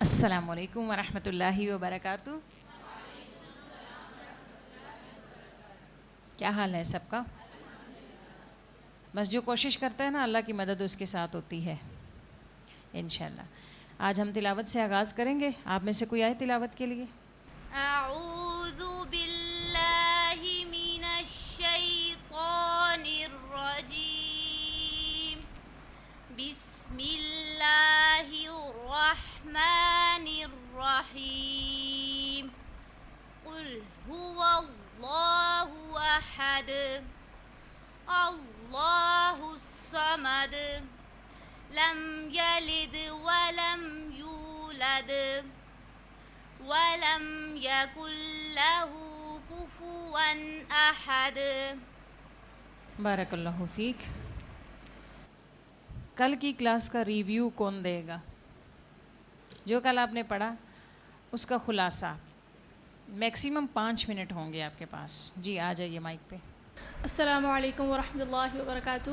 السلام علیکم ورحمۃ اللہ وبرکاتہ. کیا حال ہے سب کا؟ بس جو کوشش کرتا ہے نا اللہ کی مدد اس کے ساتھ ہوتی ہے انشاءاللہ. آج ہم تلاوت سے آغاز کریں گے. آپ میں سے کوئی آئے تلاوت کے لیے؟ اعوذ باللہ من الشیطان الرجیم بسم اللہ الرحمن الرحیم قل هو اللہ احد اللہ الصمد لم یلد ولم یولد وَلَمْ يَكُنْ لَهُ كُفُوًا أَحَدٌ. بارک اللہ فیک. کل کی کلاس کا ریویو کون دے گا؟ جو کل آپ نے پڑھا اس کا خلاصہ. میکسیمم 5 منٹ ہوں گے آپ کے پاس. جی آ جائیے مائک پہ. السلام علیکم ورحمۃ اللہ وبرکاتہ.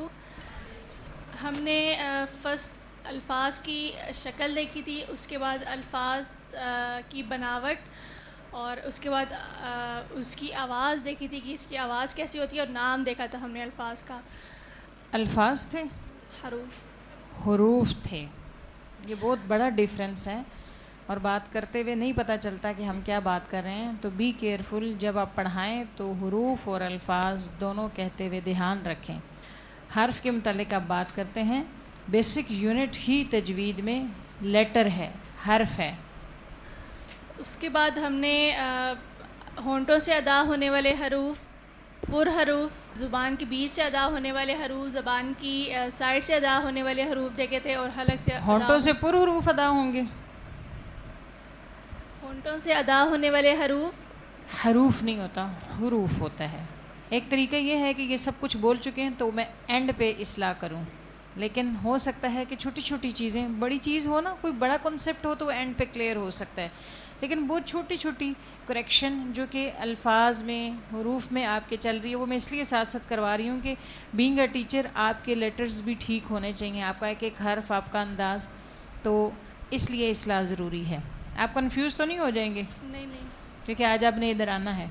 ہم نے فرسٹ الفاظ کی شکل دیکھی تھی، اس کے بعد الفاظ کی بناوٹ، اور اس کے بعد اس کی آواز دیکھی تھی کہ اس کی آواز کیسی ہوتی ہے، اور نام دیکھا تھا ہم نے الفاظ کا. الفاظ تھے، حروف. حروف تھے. یہ بہت بڑا ڈیفرنس ہے اور بات کرتے ہوئے نہیں پتہ چلتا کہ ہم کیا بات کر رہے ہیں. تو بی کیئرفل، جب آپ پڑھائیں تو حروف اور الفاظ دونوں کہتے ہوئے دھیان رکھیں. حرف کے متعلق آپ بات کرتے ہیں. بیسک یونٹ ہی تجوید میں لیٹر ہے، حرف ہے. اس کے بعد ہم نے ہونٹوں سے ادا ہونے والے حروف، پر حروف، زبان کے بیچ سے ادا ہونے والے حروف، زبان کی سائڈ سے ادا ہونے والے حروف دیکھے تھے، اور حلق سے ہونٹوں سے پر حروف ادا ہوں گے. ہونٹوں سے ادا ہونے والے حروف. حروف نہیں ہوتا، حروف ہوتا ہے. ایک طریقہ یہ ہے کہ یہ سب کچھ بول چکے ہیں تو میں اینڈ پہ اصلاح کروں، لیکن ہو سکتا ہے کہ چھوٹی چھوٹی چیزیں، بڑی چیز ہو نا، کوئی بڑا کنسیپٹ ہو تو اینڈ پہ کلیئر ہو سکتا ہے، لیکن بہت چھوٹی چھوٹی کریکشن جو کہ الفاظ میں، حروف میں آپ کے چل رہی ہے، وہ میں اس لیے ساتھ ساتھ کروا رہی ہوں کہ بینگ اے ٹیچر آپ کے لیٹرز بھی ٹھیک ہونے چاہیے، آپ کا ایک ایک حرف، آپ کا انداز. تو اس لیے اصلاح ضروری ہے. آپ کنفیوز تو نہیں ہو جائیں گے نہیں نہیں. کیونکہ آج آپ نے ادھر آنا ہے.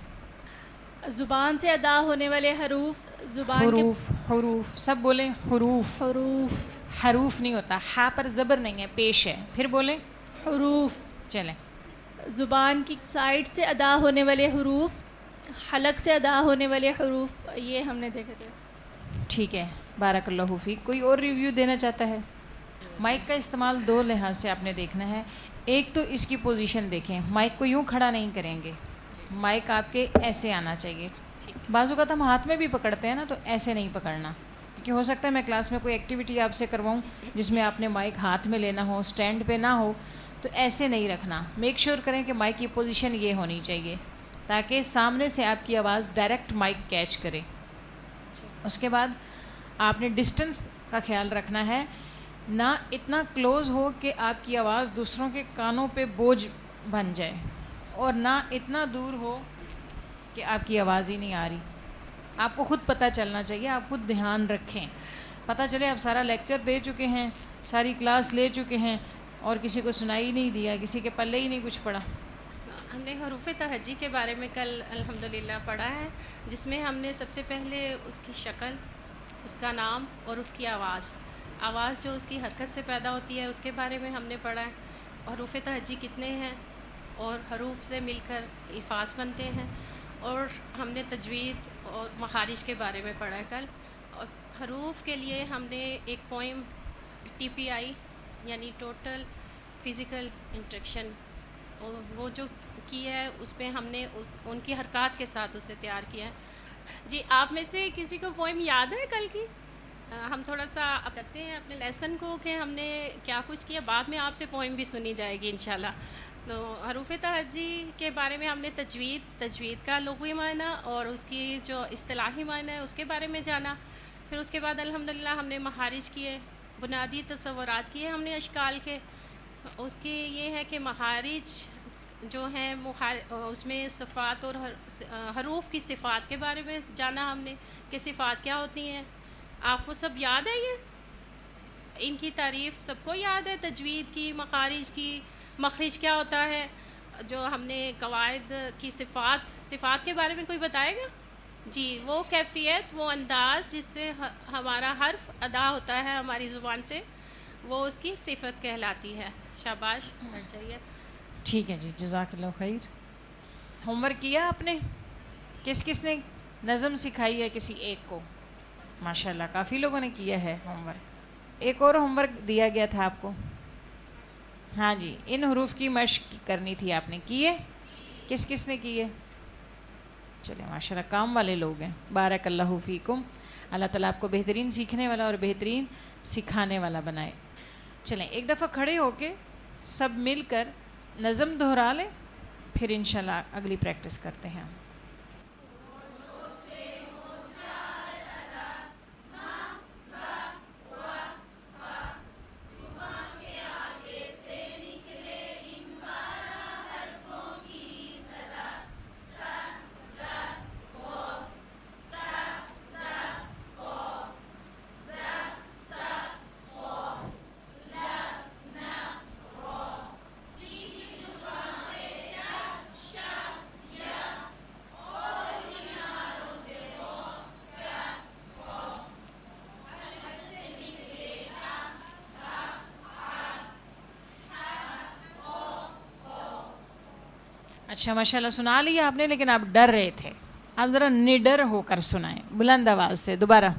زبان سے ادا ہونے والے حروف. زبان کے حروف، حروف سب بولیں. حروف، حروف. حروف نہیں ہوتا، ہا پر زبر نہیں ہے، پیش ہے. پھر بولیں حروف. چلیں. زبان کی سائڈ سے ادا ہونے والے حروف، حلق سے ادا ہونے والے حروف، یہ ہم نے دیکھے تھے. ٹھیک ہے، بارک اللہ فیک. کوئی اور ریویو دینا چاہتا ہے؟ مائک کا استعمال 2 لحاظ سے آپ نے دیکھنا ہے. ایک تو اس کی پوزیشن دیکھیں، مائک کو یوں کھڑا نہیں کریں گے، مائک آپ کے ایسے آنا چاہیے. بعض اوقات ہم ہاتھ میں بھی پکڑتے ہیں نا، تو ایسے نہیں پکڑنا، کیونکہ ہو سکتا ہے میں کلاس میں کوئی ایکٹیویٹی آپ سے کرواؤں جس میں آپ نے مائک ہاتھ میں لینا ہو، سٹینڈ پہ نہ ہو، تو ایسے نہیں رکھنا. میک شیور کریں کہ مائک کی پوزیشن یہ ہونی چاہیے تاکہ سامنے سے آپ کی آواز ڈائریکٹ مائک کیچ کرے. اس کے بعد آپ نے ڈسٹنس کا خیال رکھنا ہے، نہ اتنا کلوز ہو کہ آپ کی آواز دوسروں کے کانوں پہ بوجھ بن جائے، اور نہ اتنا دور ہو کہ آپ کی آواز ہی نہیں آ رہی. آپ کو خود پتہ چلنا چاہیے، آپ خود دھیان رکھیں. پتہ چلے آپ سارا لیکچر دے چکے ہیں، ساری کلاس لے چکے ہیں، اور کسی کو سنائی ہی نہیں دیا، کسی کے پلے ہی نہیں کچھ پڑا. ہم نے حروف تہجی کے بارے میں کل الحمدللہ پڑھا ہے، جس میں ہم نے سب سے پہلے اس کی شکل، اس کا نام اور اس کی آواز جو اس کی حرکت سے پیدا ہوتی ہے اس کے بارے میں ہم نے پڑھا ہے. حروف تہجی کتنے ہیں اور حروف سے مل کر الفاظ بنتے ہیں، اور ہم نے تجوید اور مخارج کے بارے میں پڑھا ہے کل. اور حروف کے لیے ہم نے ایک پوئم TPI یعنی ٹوٹل فزیکل انٹریکشن وہ جو کی ہے، اس پہ ہم نے ان کی حرکات کے ساتھ اسے تیار کیا ہے. جی آپ میں سے کسی کو پوئم یاد ہے کل کی؟ ہم تھوڑا سا کرتے ہیں اپنے لیسن کو کہ ہم نے کیا کچھ کیا، بعد میں آپ سے پوئم بھی سنی جائے گی انشاءاللہ. تو حروف تہجی کے بارے میں ہم نے تجوید کا لغوی معنی اور اس کی جو اصطلاحی معنی ہے اس کے بارے میں جانا. پھر اس کے بعد الحمدللہ ہم نے مخارج کیے، بنیادی تصورات کیے ہم نے اشکال کے. اس کی یہ ہے کہ مخارج جو ہیں اس میں صفات اور حروف کی صفات کے بارے میں جانا ہم نے کہ صفات کیا ہوتی ہیں. آپ کو سب یاد ہے؟ یہ ان کی تعریف سب کو یاد ہے، تجوید کی، مخارج کی مخرج کیا ہوتا ہے، جو ہم نے قواعد کی صفات کے بارے میں کوئی بتائے گا؟ جی، وہ کیفیت، وہ انداز جس سے ہمارا حرف ادا ہوتا ہے ہماری زبان سے، وہ اس کی صفت کہلاتی ہے. شاباش، بیٹھ جائیے. ٹھیک ہے جی، جزاک اللہ خیر. ہوم ورک کیا آپ نے؟ کس کس نے نظم سکھائی ہے کسی ایک کو؟ ماشاء اللہ کافی لوگوں نے کیا ہے ہوم ورک. ایک اور ہوم ورک دیا گیا تھا آپ کو. ہاں جی، ان حروف کی مشق کرنی تھی آپ نے، کی ہے؟ کس کس نے کی ہے؟ چلے ماشاء اللہ کام والے لوگ ہیں. بارک اللہ فیکم. اللہ تعالیٰ آپ کو بہترین سیکھنے والا اور بہترین سکھانے والا بنائے. چلیں ایک دفعہ کھڑے ہو کے سب مل کر نظم دہرا لیں، پھر انشاءاللہ اگلی پریکٹس کرتے ہیں. اچھا ماشاء اللہ سنا لیا آپ نے، لیکن آپ ڈر رہے تھے. آپ ذرا نڈر ہو کر سنائیں بلند آواز سے دوبارہ.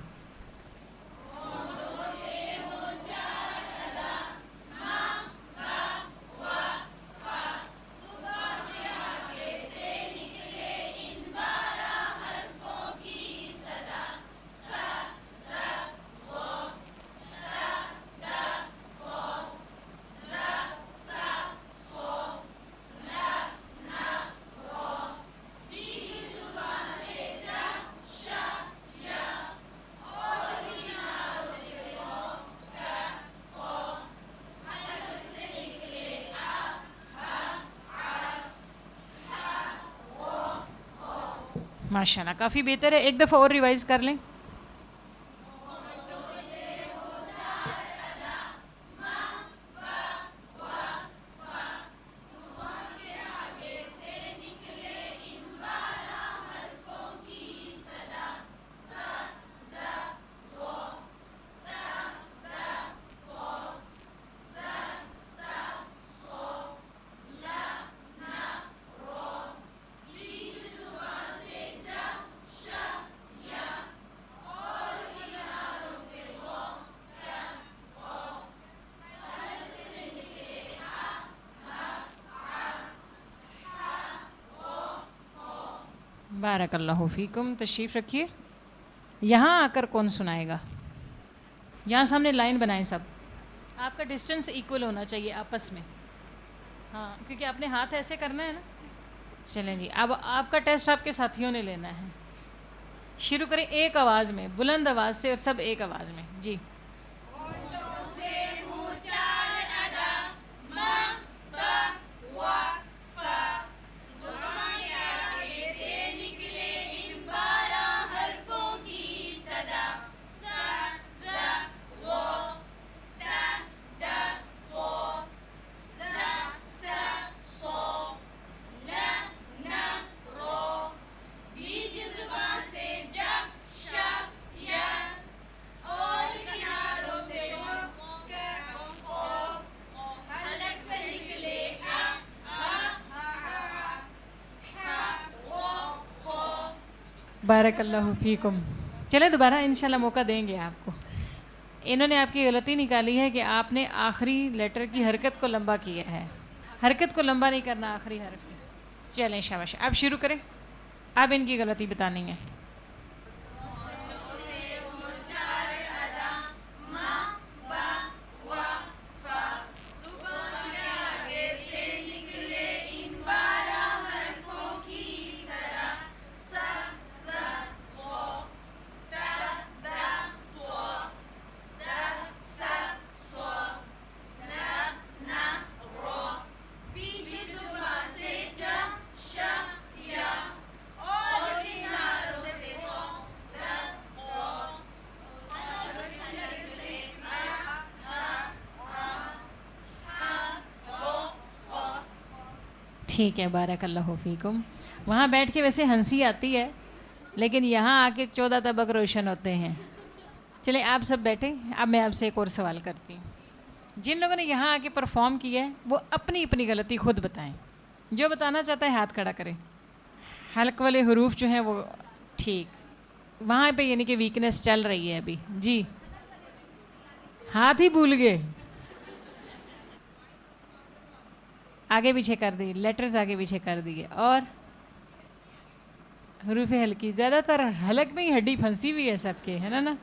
ماشاء اللہ کافی بہتر ہے. ایک دفعہ اور ریوائز کر لیں. بارک اللہ فیکم. تشریف رکھیے. یہاں آ کر کون سنائے گا؟ یہاں سامنے لائن بنائیں سب. آپ کا ڈسٹنس ایکول ہونا چاہیے آپس میں. ہاں کیونکہ آپ نے ہاتھ ایسے کرنا ہے نا. چلیں جی، اب آپ کا ٹیسٹ آپ کے ساتھیوں نے لینا ہے. شروع کریں ایک آواز میں، بلند آواز سے، اور سب ایک آواز میں. جی بارک اللہ فیکم. چلے دوبارہ انشاءاللہ موقع دیں گے آپ کو. انہوں نے آپ کی غلطی نکالی ہے کہ آپ نے آخری لیٹر کی حرکت کو لمبا کیا ہے. حرکت کو لمبا نہیں کرنا آخری حرف کی. چلیں شاباش، آپ شروع کریں. اب ان کی غلطی بتانی ہے. ٹھیک ہے, بارک اللہ فیکم. وہاں بیٹھ کے ویسے ہنسی آتی ہے, لیکن یہاں آ کے 14 طبق روشن ہوتے ہیں. چلیں آپ سب بیٹھیں. اب میں آپ سے ایک اور سوال کرتی ہوں. جن لوگوں نے یہاں آ کے پرفارم کیا ہے وہ اپنی اپنی غلطی خود بتائیں. جو بتانا چاہتا ہے ہاتھ کھڑا کریں. حلق والے حروف جو ہیں وہ ٹھیک, وہاں پہ یعنی کہ ویکنیس چل رہی ہے ابھی. جی ہاتھ ہی بھول گئے, آگے پیچھے کر دی, لیٹرز آگے پیچھے کر دیے. اور حروف ہلکی, زیادہ تر حلق میں ہی ہڈی پھنسی ہوئی ہے سب کے, ہے نا.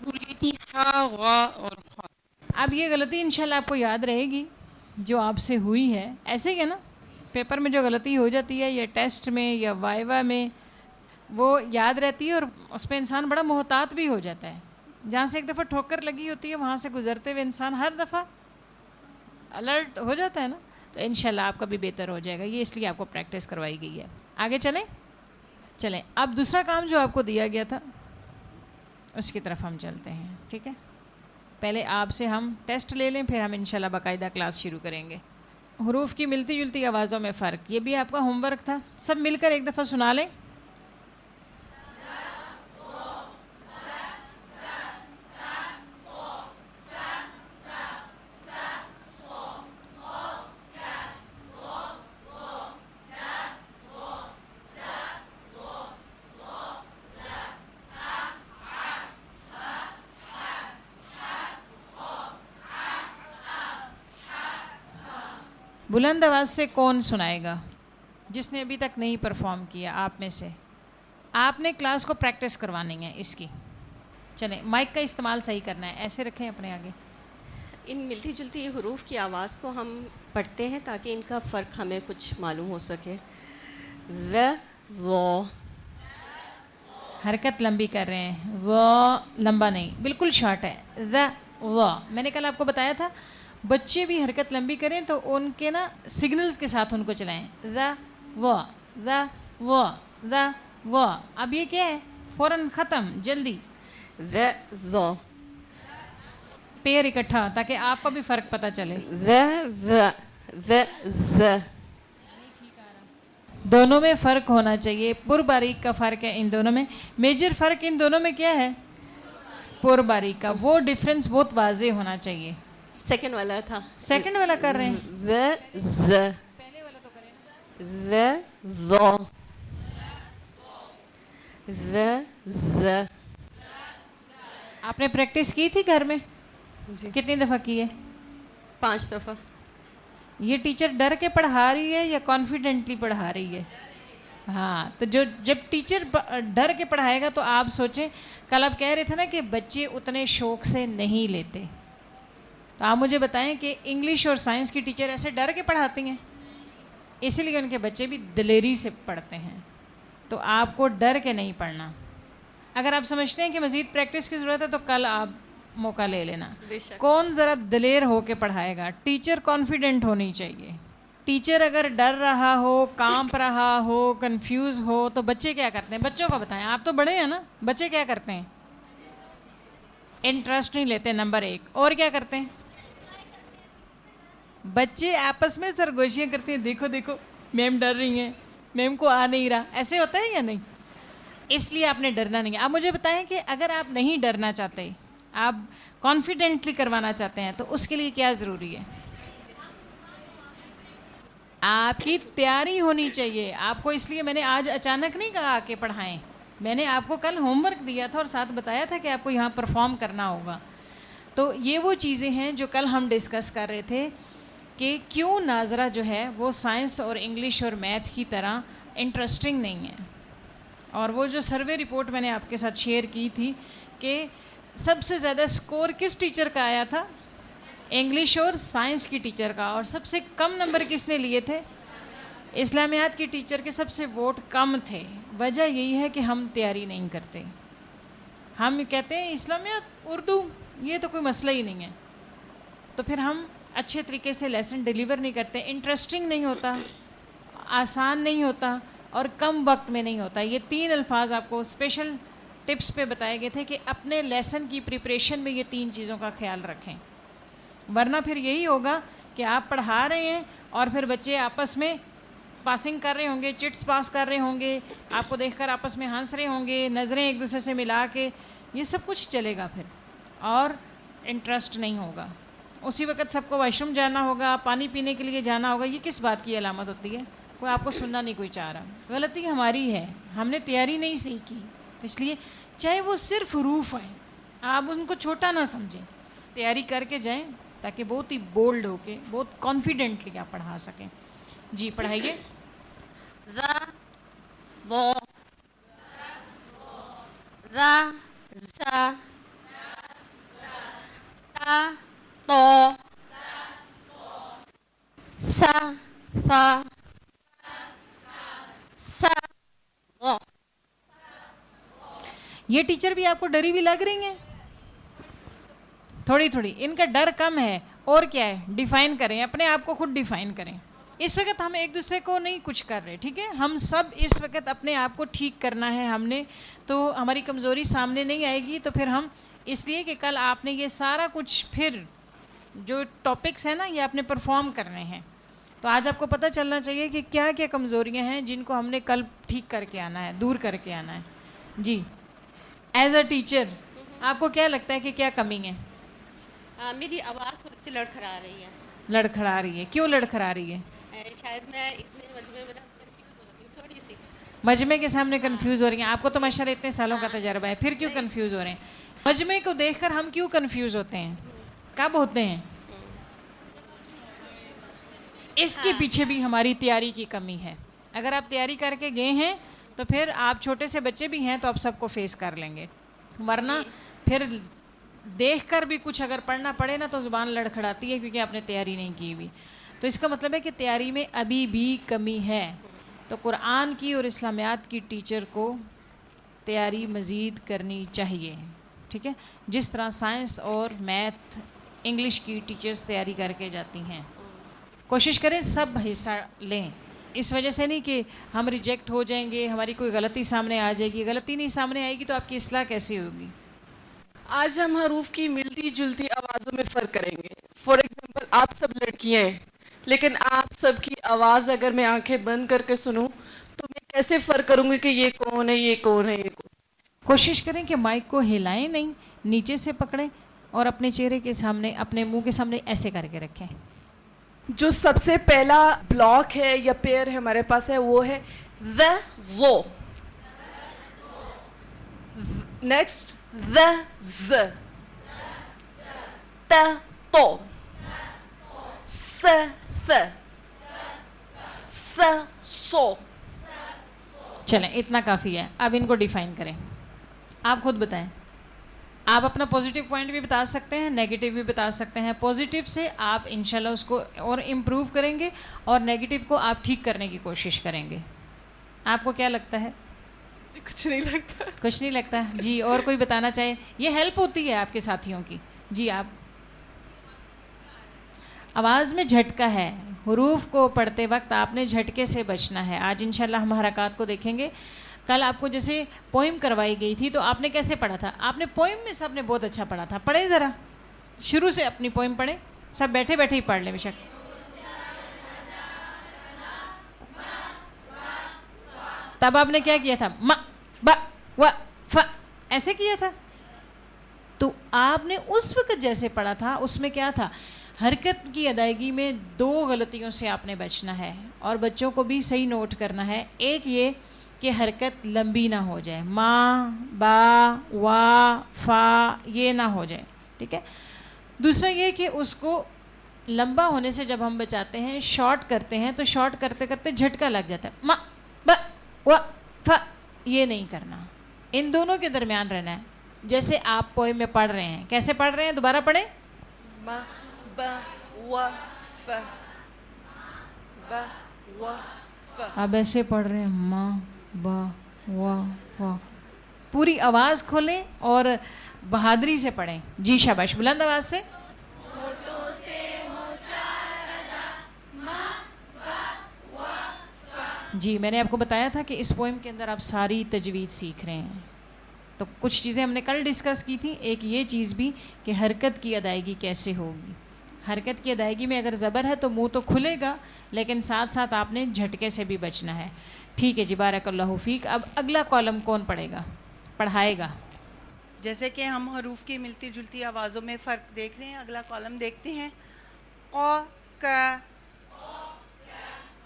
بھول گئی تھی ہا غا اور خا. اب یہ غلطی انشاءاللہ آپ کو یاد رہے گی جو آپ سے ہوئی ہے. ایسے ہی ہے نا, پیپر میں جو غلطی ہو جاتی ہے یا ٹیسٹ میں یا وائوا میں, وہ یاد رہتی ہے اور اس پہ انسان بڑا محتاط بھی ہو جاتا ہے. جہاں سے ایک دفعہ ٹھوکر لگی ہوتی ہے وہاں سے گزرتے ہوئے انسان ہر دفعہ الرٹ ہو جاتا ہے نا. تو انشاءاللہ آپ کا بھی بہتر ہو جائے گا. یہ اس لیے آپ کو پریکٹس کروائی گئی ہے. آگے چلیں اب دوسرا کام جو آپ کو دیا گیا تھا اس کی طرف ہم چلتے ہیں. ٹھیک ہے, پہلے آپ سے ہم ٹیسٹ لے لیں, پھر ہم انشاءاللہ باقاعدہ کلاس شروع کریں گے. حروف کی ملتی جلتی آوازوں میں فرق, یہ بھی آپ کا ہوم ورک تھا. سب مل کر ایک دفعہ سنا لیں. بلند آواز سے کون سنائے گا جس نے ابھی تک نہیں پرفارم کیا آپ میں سے؟ آپ نے کلاس کو پریکٹس کروانی ہے اس کی. چلیں مائک کا استعمال صحیح کرنا ہے, ایسے رکھیں اپنے آگے. ان ملتی جلتی حروف کی آواز کو ہم پڑھتے ہیں تاکہ ان کا فرق ہمیں کچھ معلوم ہو سکے. و حرکت لمبی کر رہے ہیں, وہ لمبا نہیں, بالکل شارٹ ہے. و میں نے کل آپ کو بتایا تھا بچے بھی حرکت لمبی کریں تو ان کے نا سگنلز کے ساتھ ان کو چلائیں. و و. اب یہ کیا ہے, فوراً ختم, جلدی. و پیر اکٹھا تاکہ آپ کو بھی فرق پتہ چلے. ز دونوں میں فرق ہونا چاہیے. پر باریک کا فرق ہے ان دونوں میں. میجر فرق ان دونوں میں کیا ہے؟ پر باریک کا. وہ ڈفرینس بہت واضح ہونا چاہیے. سیکنڈ والا تھا. سیکنڈ والا کر رہے ہیں. ز پہلے والا تو کریں نا. ز آپ نے پریکٹس کی تھی گھر میں؟ جی کتنی دفعہ کی ہے؟ 5 دفعہ. یہ ٹیچر ڈر کے پڑھا رہی ہے یا کانفیڈنٹلی پڑھا رہی ہے؟ ہاں, تو جب ٹیچر ڈر کے پڑھائے گا تو آپ سوچیں, کل آپ کہہ رہے تھے نا کہ بچے اتنے شوق سے نہیں لیتے, تو آپ مجھے بتائیں کہ انگلش اور سائنس کی ٹیچر ایسے ڈر کے پڑھاتی ہیں, اسی لیے ان کے بچے بھی دلیری سے پڑھتے ہیں. تو آپ کو ڈر کے نہیں پڑھنا. اگر آپ سمجھتے ہیں کہ مزید پریکٹس کی ضرورت ہے تو کل آپ موقع لے لینا. بے شک. کون ذرا دلیر ہو کے پڑھائے گا؟ ٹیچر کانفیڈنٹ ہونی چاہیے. ٹیچر اگر ڈر رہا ہو, کانپ رہا ہو, کنفیوز ہو تو بچے کیا کرتے ہیں؟ بچوں کو بتائیں, آپ تو بڑے ہیں نا. بچے کیا کرتے ہیں؟ انٹرسٹ نہیں لیتے, نمبر 1. اور کیا کرتے ہیں؟ بچے آپس میں سرگوشیاں کرتے ہیں, دیکھو دیکھو میم ڈر رہی ہیں, میم کو آ نہیں رہا. ایسے ہوتا ہے یا نہیں؟ اس لیے آپ نے ڈرنا نہیں ہے. آپ مجھے بتائیں کہ اگر آپ نہیں ڈرنا چاہتے, آپ کانفیڈنٹلی کروانا چاہتے ہیں, تو اس کے لیے کیا ضروری ہے؟ آپ کی تیاری ہونی چاہیے. آپ کو اس لیے میں نے آج اچانک نہیں کہا کہ پڑھائیں, میں نے آپ کو کل ہوم ورک دیا تھا اور ساتھ بتایا تھا کہ آپ کو یہاں پرفارم کرنا ہوگا. تو یہ وہ چیزیں ہیں جو کل ہم ڈسکس کر رہے تھے کہ کیوں ناظرہ جو ہے وہ سائنس اور انگلش اور میتھ کی طرح انٹرسٹنگ نہیں ہے. اور وہ جو سروے رپورٹ میں نے آپ کے ساتھ شیئر کی تھی کہ سب سے زیادہ سکور کس ٹیچر کا آیا تھا؟ انگلش اور سائنس کی ٹیچر کا. اور سب سے کم نمبر کس نے لیے تھے؟ اسلامیات کی ٹیچر کے سب سے ووٹ کم تھے. وجہ یہی ہے کہ ہم تیاری نہیں کرتے. ہم کہتے ہیں اسلامیات اردو یہ تو کوئی مسئلہ ہی نہیں ہے, تو پھر ہم اچھے طریقے سے لیسن ڈیلیور نہیں کرتے. انٹرسٹنگ نہیں ہوتا, آسان نہیں ہوتا, اور کم وقت میں نہیں ہوتا. یہ 3 الفاظ آپ کو اسپیشل ٹپس پہ بتائے گئے تھے کہ اپنے لیسن کی پریپریشن میں یہ 3 چیزوں کا خیال رکھیں, ورنہ پھر یہی ہوگا کہ آپ پڑھا رہے ہیں اور پھر بچے آپس میں پاسنگ کر رہے ہوں گے, چٹس پاس کر رہے ہوں گے, آپ کو دیکھ کر آپس میں ہنس رہے ہوں گے, نظریں ایک دوسرے سے ملا کے, یہ سب کچھ چلے گا پھر, اور انٹرسٹ نہیں ہوگا. اسی وقت سب کو واش روم جانا ہوگا, پانی پینے کے لیے جانا ہوگا, یہ کس بات کی علامت ہوتی ہے؟ کوئی آپ کو سننا نہیں کوئی چاہ رہا. غلطی ہماری ہے, ہم نے تیاری نہیں سیکھی. اس لیے چاہے وہ صرف حروف ہیں, آپ ان کو چھوٹا نہ سمجھیں, تیاری کر کے جائیں تاکہ بہت ہی بولڈ ہو کے, بہت کانفیڈنٹلی آپ پڑھا سکیں. جی پڑھائیے. ذا ضا را زا تا طا سا ثا سا غا. یہ ٹیچر بھی آپ کو ڈری ہوئی لگ رہی ہیں تھوڑی تھوڑی, ان کا ڈر کم ہے. اور کیا ہے, ڈیفائن کریں, اپنے آپ کو خود ڈیفائن کریں. اس وقت ہم ایک دوسرے کو نہیں کچھ کر رہے, ٹھیک ہے, ہم سب اس وقت اپنے آپ کو ٹھیک کرنا ہے ہم نے. تو ہماری کمزوری سامنے نہیں آئے گی, تو پھر ہم اس لیے کہ کل آپ نے یہ سارا کچھ پھر جو ٹاپکس ہیں نا یہ آپ نے پرفارم کرنے ہیں. تو آج آپ کو پتہ چلنا چاہیے کہ کیا کیا کمزوریاں ہیں جن کو ہم نے کل ٹھیک کر کے آنا ہے, دور کر کے آنا ہے. جی ایز اے ٹیچر آپ کو کیا لگتا ہے کہ کیا کمی ہے؟ میری آواز تھوڑی سی لڑکھڑا رہی ہے. لڑکھڑا رہی ہے, کیوں لڑکھڑا رہی ہے؟ شاید میں اتنے مجموعے میں کنفیوز ہو رہی ہوں تھوڑی سی. مجمع کے سامنے کنفیوز ہو رہی ہیں. آپ کو تو ماشاءاللہ اتنے سالوں کا تجربہ ہے, پھر کیوں کنفیوز ہو رہے ہیں؟ مجمع کو دیکھ کر ہم کیوں کنفیوز ہوتے ہیں, کب ہوتے ہیں؟ اس کے پیچھے بھی ہماری تیاری کی کمی ہے. اگر آپ تیاری کر کے گئے ہیں تو پھر آپ چھوٹے سے بچے بھی ہیں تو آپ سب کو فیس کر لیں گے, ورنہ پھر دیکھ کر بھی کچھ اگر پڑھنا پڑے نا تو زبان لڑکھڑاتی ہے کیونکہ آپ نے تیاری نہیں کی ہوئی. تو اس کا مطلب ہے کہ تیاری میں ابھی بھی کمی ہے. تو قرآن کی اور اسلامیات کی ٹیچر کو تیاری مزید کرنی چاہیے, ٹھیک ہے, جس طرح سائنس اور میتھ انگلش کی ٹیچرز تیاری کر کے جاتی ہیں. کوشش کریں سب حصہ لیں, اس وجہ سے نہیں کہ ہم ریجیکٹ ہو جائیں گے, ہماری کوئی غلطی سامنے آ جائے گی. غلطی نہیں سامنے آئے گی تو آپ کی اصلاح کیسی ہوگی؟ آج ہم حروف کی ملتی جلتی آوازوں میں فرق کریں گے. فار ایگزامپل آپ سب لڑکیاں ہیں, لیکن آپ سب کی آواز اگر میں آنکھیں بند کر کے سنوں تو میں کیسے فرق کروں گی کہ یہ کون ہے, یہ کون ہے, یہ کون. کوشش کریں کہ مائک کو ہلائیں نہیں, نیچے سے پکڑیں اور اپنے چہرے کے سامنے, اپنے منہ کے سامنے ایسے کر کے رکھیں. جو سب سے پہلا بلاک ہے یا پیئر ہمارے پاس ہے وہ ہے the وہ, نیکسٹ the ز, ت تو, س ث, س سو. چلیں اتنا کافی ہے, اب ان کو ڈیفائن کریں. آپ خود بتائیں, آپ اپنا پازیٹیو پوائنٹ بھی بتا سکتے ہیں, نیگیٹیو بھی بتا سکتے ہیں. پازیٹیو سے آپ انشاءاللہ اس کو اور امپروو کریں گے اور نیگیٹیو کو آپ ٹھیک کرنے کی کوشش کریں گے. آپ کو کیا لگتا ہے؟ کچھ نہیں لگتا. کچھ نہیں لگتا. جی اور کوئی بتانا چاہے, یہ ہیلپ ہوتی ہے آپ کے ساتھیوں کی. جی آپ. آواز میں جھٹکا ہے, حروف کو پڑھتے وقت آپ نے جھٹکے سے بچنا ہے. آج انشاءاللہ ہم حرکات کو دیکھیں گے. کل آپ کو جیسے پوئم کروائی گئی تھی تو آپ نے کیسے پڑھا تھا؟ آپ نے پوئم میں سب نے بہت اچھا پڑھا تھا. پڑھیں ذرا شروع سے اپنی پوئم پڑھیں, سب بیٹھے بیٹھے ہی پڑھ لیں بے شک. تب آپ نے کیا کیا تھا؟ م ب و ف ایسے کیا تھا. تو آپ نے اس وقت جیسے پڑھا تھا اس میں کیا تھا؟ حرکت کی ادائیگی میں دو غلطیوں سے آپ نے بچنا ہے اور بچوں کو بھی صحیح نوٹ کرنا ہے. ایک یہ کہ حرکت لمبی نہ ہو جائے, ما با وا فا یہ نہ ہو جائے, ٹھیک ہے. دوسرا یہ کہ اس کو لمبا ہونے سے جب ہم بچاتے ہیں, شارٹ کرتے ہیں, تو شارٹ کرتے کرتے جھٹکا لگ جاتا ہے. ما با وا فا یہ نہیں کرنا, ان دونوں کے درمیان رہنا ہے. جیسے آپ پوئم میں پڑھ رہے ہیں, کیسے پڑھ رہے ہیں دوبارہ پڑھیں. ما با و ف, با و ف. آپ ایسے پڑھ رہے ہیں ما با وا فا, پوری آواز کھولیں اور بہادری سے پڑھیں. جی شاباش, بلند آواز سے. جی میں نے آپ کو بتایا تھا کہ اس پوئم کے اندر آپ ساری تجوید سیکھ رہے ہیں. تو کچھ چیزیں ہم نے کل ڈسکس کی تھیں. ایک یہ چیز بھی کہ حرکت کی ادائیگی کیسے ہوگی. حرکت کی ادائیگی میں اگر زبر ہے تو منہ تو کھلے گا، لیکن ساتھ ساتھ آپ نے جھٹکے سے بھی بچنا ہے. ٹھیک ہے جی، بارک اللہ فیک. اب اگلا کالم کون پڑھے گا، پڑھائے گا؟ جیسے کہ ہم حروف کی ملتی جلتی آوازوں میں فرق دیکھ رہے ہیں، اگلا کالم دیکھتے ہیں. قا کا،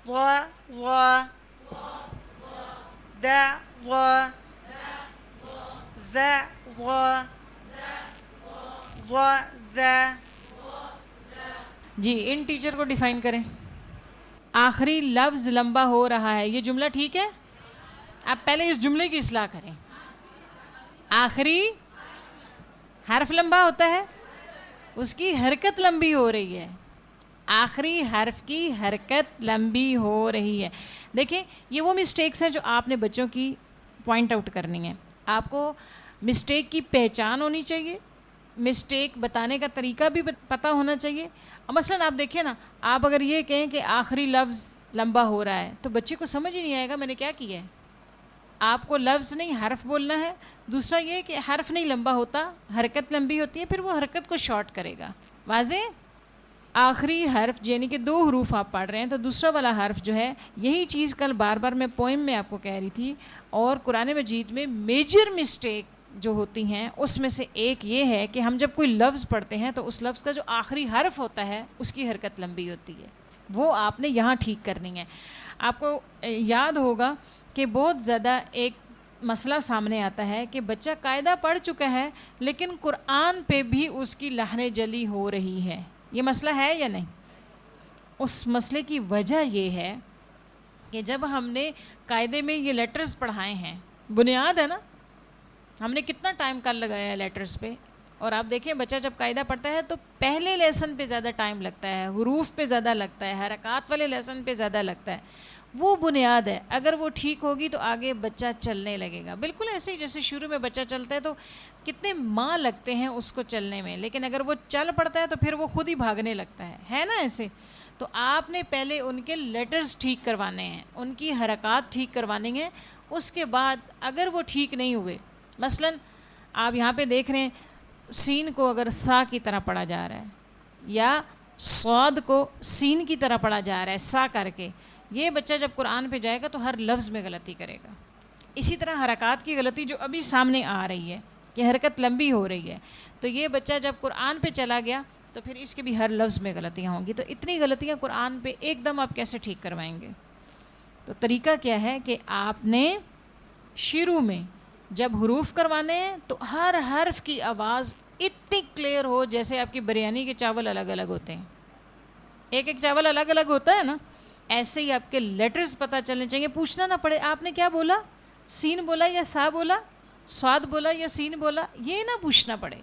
وا وا، دا وا، زا وا، وا دا. جی ان ٹیچر کو ڈیفائن کریں. آخری لفظ لمبا ہو رہا ہے، یہ جملہ ٹھیک ہے؟ آپ پہلے اس جملے کی اصلاح کریں. آخری حرف لمبا ہوتا ہے، اس کی حرکت لمبی ہو رہی ہے. آخری حرف کی حرکت لمبی ہو رہی ہے. دیکھیں یہ وہ مسٹیکس ہیں جو آپ نے بچوں کی پوائنٹ آؤٹ کرنی ہے. آپ کو مسٹیک کی پہچان ہونی چاہیے، مسٹیک بتانے کا طریقہ بھی پتہ ہونا چاہیے. مثلا آپ دیکھیں نا، آپ اگر یہ کہیں کہ آخری لفظ لمبا ہو رہا ہے تو بچے کو سمجھ ہی نہیں آئے گا میں نے کیا کیا ہے. آپ کو لفظ نہیں حرف بولنا ہے. دوسرا یہ کہ حرف نہیں لمبا ہوتا، حرکت لمبی ہوتی ہے، پھر وہ حرکت کو شارٹ کرے گا. واضح؟ آخری حرف یعنی کہ 2 حروف آپ پڑھ رہے ہیں تو دوسرا والا حرف جو ہے، یہی چیز کل بار بار میں پوئم میں آپ کو کہہ رہی تھی. اور قرآن مجید میں میجر مسٹیک جو ہوتی ہیں اس میں سے ایک یہ ہے کہ ہم جب کوئی لفظ پڑھتے ہیں تو اس لفظ کا جو آخری حرف ہوتا ہے اس کی حرکت لمبی ہوتی ہے. وہ آپ نے یہاں ٹھیک کرنی ہے. آپ کو یاد ہوگا کہ بہت زیادہ ایک مسئلہ سامنے آتا ہے کہ بچہ قاعدہ پڑھ چکا ہے لیکن قرآن پہ بھی اس کی لہن جلی ہو رہی ہے. یہ مسئلہ ہے یا نہیں؟ اس مسئلے کی وجہ یہ ہے کہ جب ہم نے قاعدے میں یہ لیٹرز پڑھائے ہیں، بنیاد ہے نا، ہم نے کتنا ٹائم کل لگایا ہے لیٹرز پہ. اور آپ دیکھیں بچہ جب قاعدہ پڑھتا ہے تو پہلے لیسن پہ زیادہ ٹائم لگتا ہے، حروف پہ زیادہ لگتا ہے، حرکات والے لیسن پہ زیادہ لگتا ہے. وہ بنیاد ہے، اگر وہ ٹھیک ہوگی تو آگے بچہ چلنے لگے گا. بالکل ایسے ہی جیسے شروع میں بچہ چلتا ہے تو کتنے ماہ لگتے ہیں اس کو چلنے میں، لیکن اگر وہ چل پڑتا ہے تو پھر وہ خود ہی بھاگنے لگتا ہے نا ایسے. تو آپ نے پہلے ان کے لیٹرز ٹھیک کروانے ہیں، ان کی حرکات ٹھیک کروانی ہیں. اس کے بعد اگر وہ ٹھیک نہیں ہوئے، مثلا آپ یہاں پہ دیکھ رہے ہیں سین کو اگر سا کی طرح پڑھا جا رہا ہے یا صاد کو سین کی طرح پڑھا جا رہا ہے سا کر کے، یہ بچہ جب قرآن پہ جائے گا تو ہر لفظ میں غلطی کرے گا. اسی طرح حرکات کی غلطی جو ابھی سامنے آ رہی ہے کہ حرکت لمبی ہو رہی ہے، تو یہ بچہ جب قرآن پہ چلا گیا تو پھر اس کے بھی ہر لفظ میں غلطیاں ہوں گی. تو اتنی غلطیاں قرآن پہ ایک دم آپ کیسے ٹھیک کروائیں گے؟ تو طریقہ کیا ہے کہ آپ نے شروع میں جب حروف کروانے ہیں تو ہر حرف کی آواز اتنی کلیئر ہو جیسے آپ کی بریانی کے چاول الگ الگ ہوتے ہیں. ایک ایک چاول الگ الگ ہوتا ہے نا، ایسے ہی آپ کے لیٹرز پتہ چلنے چاہیے. پوچھنا نہ پڑے آپ نے کیا بولا، سین بولا یا سا بولا، سواد بولا یا سین بولا، یہ نہ پوچھنا پڑے.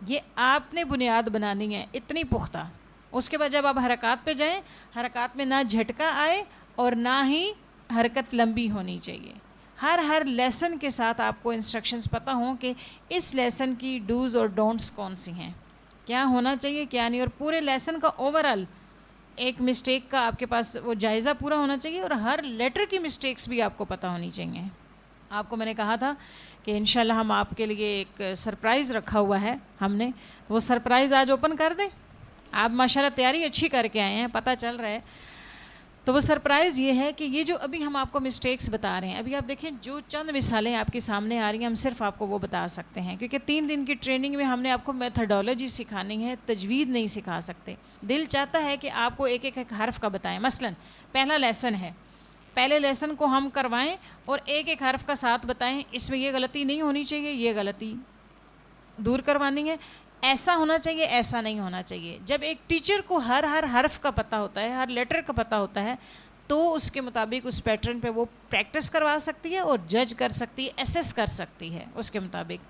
یہ آپ نے بنیاد بنانی ہے اتنی پختہ. اس کے بعد جب آپ حرکات پہ جائیں، حرکات میں نہ جھٹکا آئے اور نہ ہی حرکت لمبی ہونی چاہیے. ہر لیسن کے ساتھ آپ کو انسٹرکشنز پتہ ہوں کہ اس لیسن کی ڈوز اور ڈونٹس کون سی ہیں، کیا ہونا چاہیے کیا نہیں. اور پورے لیسن کا اوورآل ایک مسٹیک کا آپ کے پاس وہ جائزہ پورا ہونا چاہیے، اور ہر لیٹر کی مسٹیکس بھی آپ کو پتہ ہونی چاہیے. آپ کو میں نے کہا تھا کہ انشاءاللہ ہم آپ کے لیے ایک سرپرائز رکھا ہوا ہے ہم نے، وہ سرپرائز آج اوپن کر دیں. آپ ماشاءاللہ تیاری اچھی کر کے آئے ہیں، پتہ چل رہا ہے. تو وہ سرپرائز یہ ہے کہ یہ جو ابھی ہم آپ کو مسٹیکس بتا رہے ہیں، ابھی آپ دیکھیں جو چند مثالیں آپ کے سامنے آ رہی ہیں، ہم صرف آپ کو وہ بتا سکتے ہیں کیونکہ 3 دن کی ٹریننگ میں ہم نے آپ کو میتھڈولوجی سکھانی ہے، تجوید نہیں سکھا سکتے. دل چاہتا ہے کہ آپ کو ایک ایک حرف کا بتائیں. مثلا پہلا لیسن ہے، پہلے لیسن کو ہم کروائیں اور ایک ایک حرف کا ساتھ بتائیں، اس میں یہ غلطی نہیں ہونی چاہیے، یہ غلطی دور کروانی ہے، ایسا ہونا چاہیے، ایسا نہیں ہونا چاہیے. جب ایک ٹیچر کو ہر حرف کا پتہ ہوتا ہے، ہر لیٹر کا پتہ ہوتا ہے، تو اس کے مطابق اس پیٹرن پہ وہ پریکٹس کروا سکتی ہے اور جج کر سکتی ہے، ایسیس کر سکتی ہے اس کے مطابق.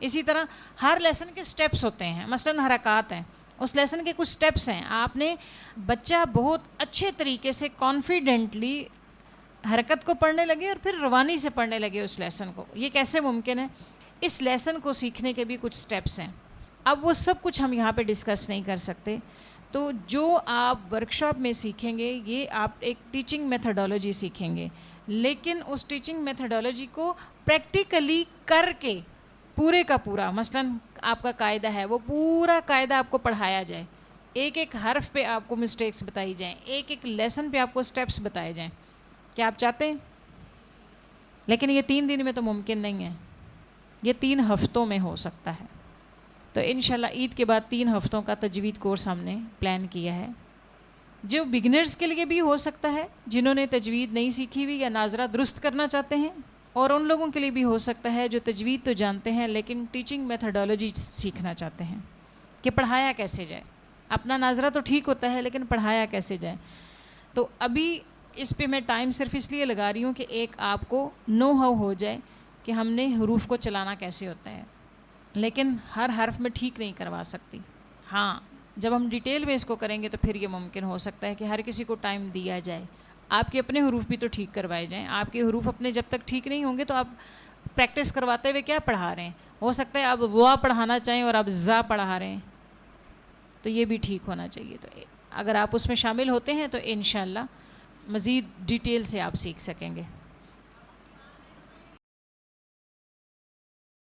اسی طرح ہر لیسن کے سٹیپس ہوتے ہیں، مثلا حرکات ہیں، اس لیسن کے کچھ سٹیپس ہیں. آپ نے بچہ بہت اچھے طریقے سے کانفیڈنٹلی حرکت کو پڑھنے لگے اور پھر روانی سے پڑھنے لگے اس لیسن کو. یہ کیسے ممکن ہے؟ اس لیسن کو سیکھنے کے بھی کچھ سٹیپس ہیں. اب وہ سب کچھ ہم یہاں پہ ڈسکس نہیں کر سکتے. تو جو آپ ورکشاپ میں سیکھیں گے یہ آپ ایک ٹیچنگ میتھڈولوجی سیکھیں گے، لیکن اس ٹیچنگ میتھڈولوجی کو پریکٹیکلی کر کے پورے کا پورا، مثلا آپ کا قاعدہ ہے وہ پورا قاعدہ آپ کو پڑھایا جائے، ایک ایک حرف پہ آپ کو مسٹیکس بتائی جائیں, ایک ایک لیسن پہ آپ کو سٹیپس بتائے جائیں. کیا آپ چاہتے ہیں؟ لیکن یہ 3 دن میں تو ممکن نہیں ہے, یہ 3 ہفتوں میں ہو سکتا ہے. تو انشاءاللہ عید کے بعد 3 ہفتوں کا تجوید کورس ہم نے پلان کیا ہے, جو بگنرز کے لیے بھی ہو سکتا ہے, جنہوں نے تجوید نہیں سیکھی ہوئی یا ناظرہ درست کرنا چاہتے ہیں, اور ان لوگوں کے لیے بھی ہو سکتا ہے جو تجوید تو جانتے ہیں لیکن ٹیچنگ میتھڈالوجی سیکھنا چاہتے ہیں کہ پڑھایا کیسے جائے. اپنا ناظرہ تو ٹھیک ہوتا ہے لیکن پڑھایا کیسے جائے. تو ابھی اس پہ میں ٹائم صرف اس لیے لگا رہی ہوں کہ ایک آپ کو نو ہاؤ ہو جائے کہ ہم نے حروف کو چلانا کیسے ہوتا ہے, لیکن ہر حرف میں ٹھیک نہیں کروا سکتی. ہاں جب ہم ڈیٹیل میں اس کو کریں گے تو پھر یہ ممکن ہو سکتا ہے کہ ہر کسی کو ٹائم دیا جائے. آپ کے اپنے حروف بھی تو ٹھیک کروائے جائیں. آپ کے حروف اپنے جب تک ٹھیک نہیں ہوں گے تو آپ پریکٹس کرواتے ہوئے کیا پڑھا رہے ہیں؟ ہو سکتا ہے آپ وا پڑھانا چاہیں اور آپ زا پڑھا رہے ہیں, تو یہ بھی ٹھیک ہونا چاہیے. تو اگر آپ اس میں شامل ہوتے ہیں تو انشاءاللہ مزید ڈیٹیل سے آپ سیکھ سکیں گے.